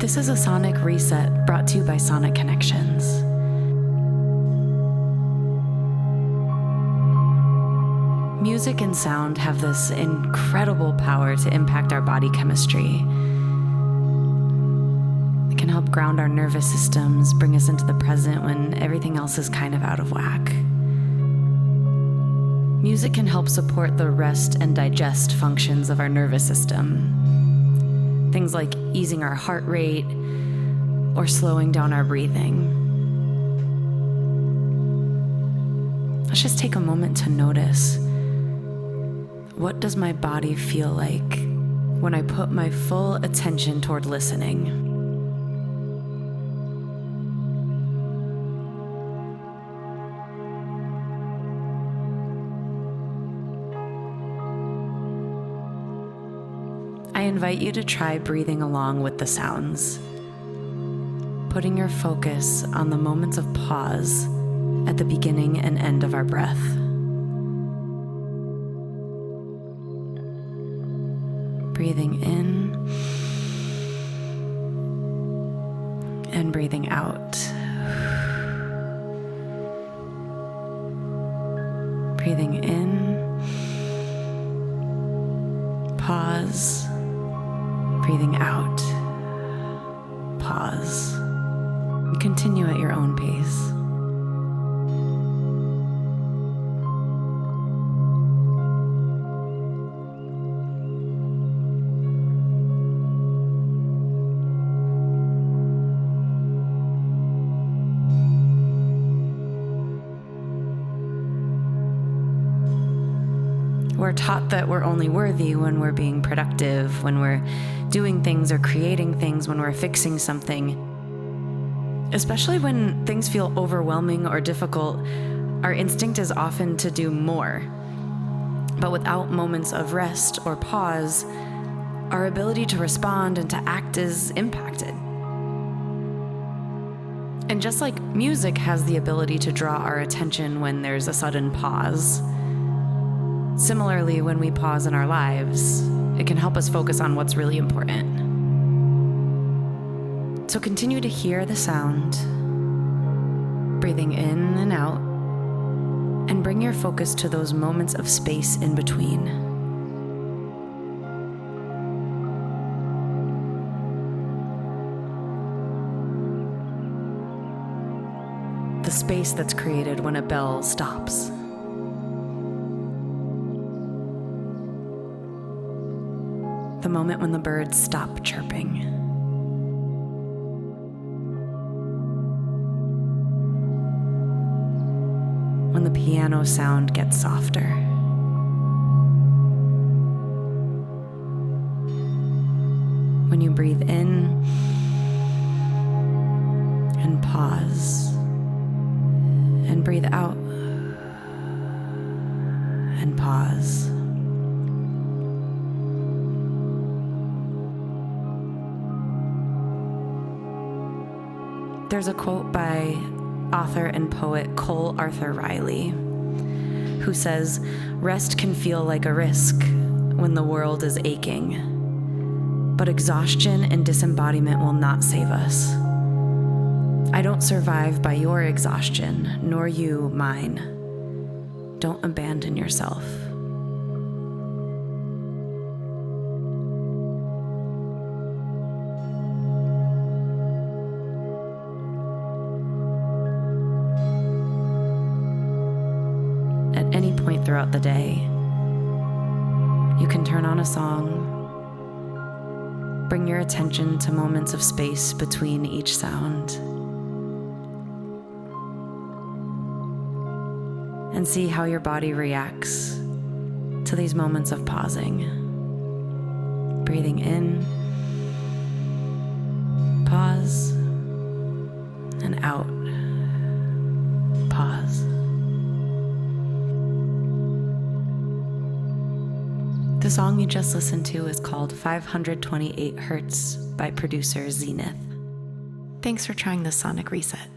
This is a Sonic Reset brought to you by Sonic Connections. Music and sound have this incredible power to impact our body chemistry. It can help ground our nervous systems, bring us into the present when everything else is kind of out of whack. Music can help support the rest and digest functions of our nervous system. Things like easing our heart rate or slowing down our breathing. Let's just take a moment to notice, what does my body feel like when I put my full attention toward listening? I invite you to try breathing along with the sounds, putting your focus on the moments of pause at the beginning and end of our breath. Breathing in and breathing out. Breathing in, pause. Breathing out, pause. Continue at your own pace. We're taught that we're only worthy when we're being productive, when we're doing things or creating things, when we're fixing something. Especially when things feel overwhelming or difficult, our instinct is often to do more. But without moments of rest or pause, our ability to respond and to act is impacted. And just like music has the ability to draw our attention when there's a sudden pause, similarly, when we pause in our lives, it can help us focus on what's really important. So continue to hear the sound, breathing in and out, and bring your focus to those moments of space in between. The space that's created when a bell stops. The moment when the birds stop chirping. When the piano sound gets softer. When you breathe in and pause and breathe out and pause. There's a quote by author and poet Cole Arthur Riley, who says, "Rest can feel like a risk when the world is aching, but exhaustion and disembodiment will not save us. I don't survive by your exhaustion, nor you mine. Don't abandon yourself." At any point throughout the day, you can turn on a song, bring your attention to moments of space between each sound, and see how your body reacts to these moments of pausing. Breathing in, pause, and out, pause. The song you just listened to is called 528 Hertz by producer Zenith. Thanks for trying this Sonic Reset.